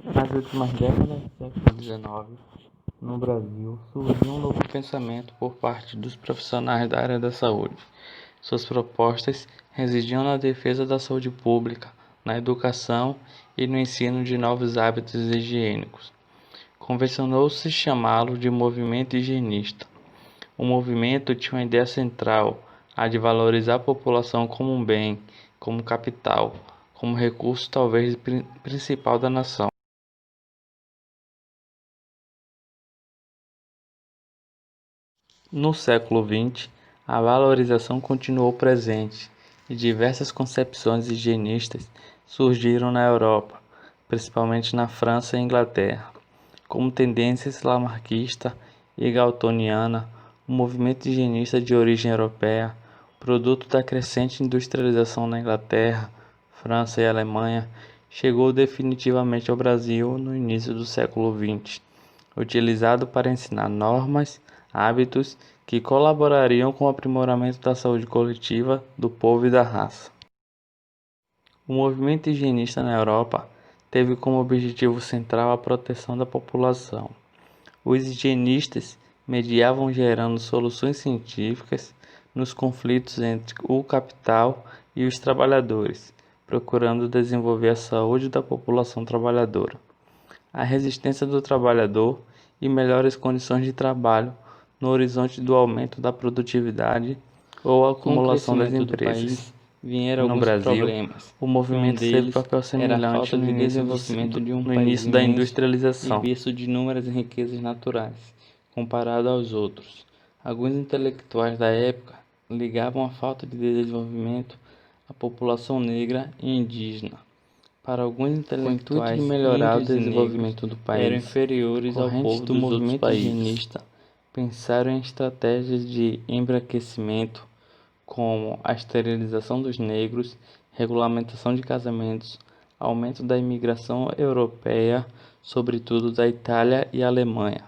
Nas últimas décadas do século XIX, no Brasil, surgiu um novo pensamento por parte dos profissionais da área da saúde. Suas propostas residiam na defesa da saúde pública, na educação e no ensino de novos hábitos higiênicos. Convencionou-se chamá-lo de movimento higienista. O movimento tinha uma ideia central, a de valorizar a população como um bem, como capital, como recurso talvez principal da nação. No século XX, a valorização continuou presente e diversas concepções higienistas surgiram na Europa, principalmente na França e Inglaterra. Como tendências lamarquista e galtoniana, o movimento higienista de origem europeia, produto da crescente industrialização na Inglaterra, França e Alemanha, chegou definitivamente ao Brasil no início do século XX, utilizado para ensinar normas, hábitos que colaborariam com o aprimoramento da saúde coletiva do povo e da raça. O movimento higienista na Europa teve como objetivo central a proteção da população. Os higienistas mediavam gerando soluções científicas nos conflitos entre o capital e os trabalhadores, procurando desenvolver a saúde da população trabalhadora, a resistência do trabalhador e melhores condições de trabalho no horizonte do aumento da produtividade ou acumulação das empresas. Vieram No alguns Brasil, problemas. o movimento teve papel Era a semelhante falta no de início, desenvolvimento de um no país início da imenso e industrialização. berço de inúmeras riquezas naturais, comparado aos outros. Alguns intelectuais da época ligavam a falta de desenvolvimento à população negra e indígena. Para alguns intelectuais, melhorar o índios e desenvolvimento do negros país, eram inferiores ao correntes povo do dos outros movimento países. higienista pensaram em estratégias de embranquecimento, como a esterilização dos negros, regulamentação de casamentos, aumento da imigração europeia, sobretudo da Itália e Alemanha.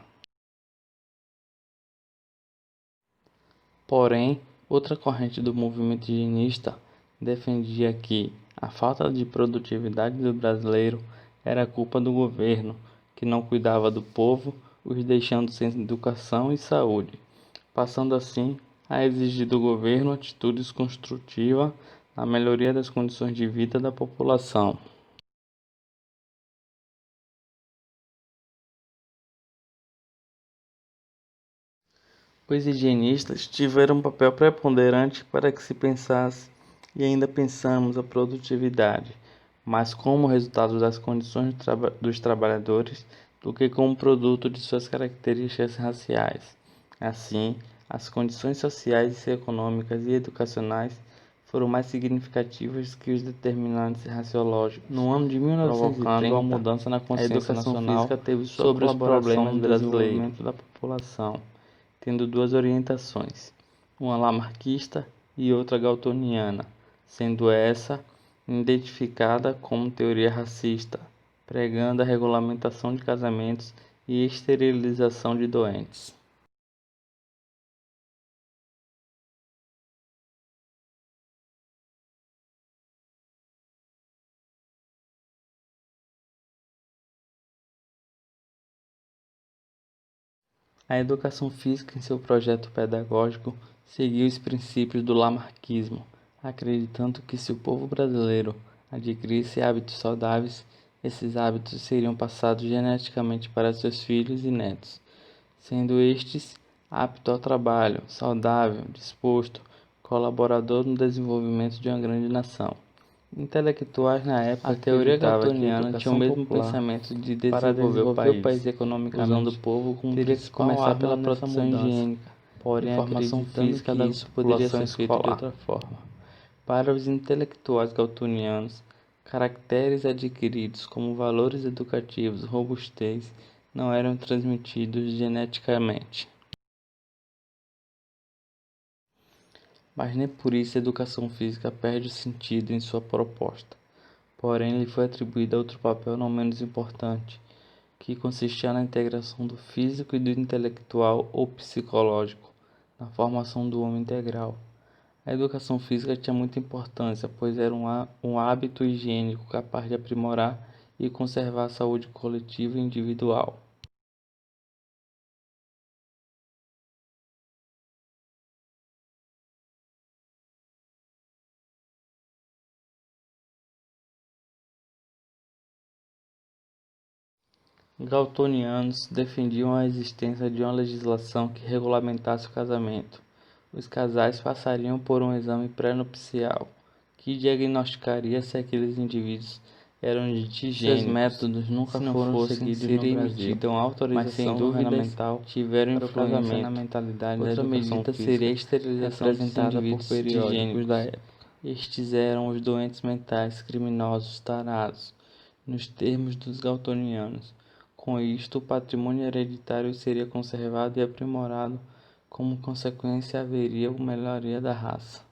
Porém, outra corrente do movimento higienista defendia que a falta de produtividade do brasileiro era culpa do governo, que não cuidava do povo, os deixando sem educação e saúde, passando assim a exigir do governo atitudes construtivas na melhoria das condições de vida da população. Os higienistas tiveram um papel preponderante para que se pensasse, e ainda pensamos, a produtividade, mas como resultado das condições dos trabalhadores do que como produto de suas características raciais. Assim, as condições sociais, econômicas e educacionais foram mais significativas que os determinantes raciológicos. No ano de 1930, provocando uma mudança na consciência nacional sobre os problemas brasileiros da população, tendo duas orientações, uma lamarquista e outra galtoniana, sendo essa identificada como teoria racista, pregando a regulamentação de casamentos e esterilização de doentes. A educação física, em seu projeto pedagógico, seguiu os princípios do lamarquismo, acreditando que se o povo brasileiro adquirisse hábitos saudáveis, esses hábitos seriam passados geneticamente para seus filhos e netos, sendo estes aptos ao trabalho, saudável, disposto, colaborador no desenvolvimento de uma grande nação. Intelectuais na época, a teoria galtoniana tinha o mesmo pensamento de desenvolver o país economicamente, usando o povo como principal começar pela produção higiênica, porém a formação física que isso poderia ser feito de outra forma. Para os intelectuais galtonianos, caracteres adquiridos como valores educativos, robustez, não eram transmitidos geneticamente. Mas nem por isso a educação física perde o sentido em sua proposta. Porém, lhe foi atribuído outro papel não menos importante, que consistia na integração do físico e do intelectual ou psicológico, na formação do homem integral. A educação física tinha muita importância, pois era um hábito higiênico capaz de aprimorar e conservar a saúde coletiva e individual. Galtonianos defendiam a existência de uma legislação que regulamentasse o casamento. Os casais passariam por um exame pré-nupcial, que diagnosticaria se aqueles indivíduos eram digênicos. Seus métodos nunca foram seguidos no Brasil, mas sem dúvidas tiveram influência na mentalidade da educação física, seria a esterilização representada por periódicos da época. Estes eram os doentes mentais, criminosos, tarados, nos termos dos galtonianos. Com isto, o patrimônio hereditário seria conservado e aprimorado, como consequência haveria uma melhoria da raça.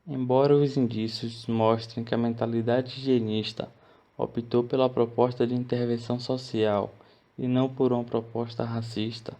Embora os indícios mostrem que a mentalidade higienista optou pela proposta de intervenção social e não por uma proposta racista,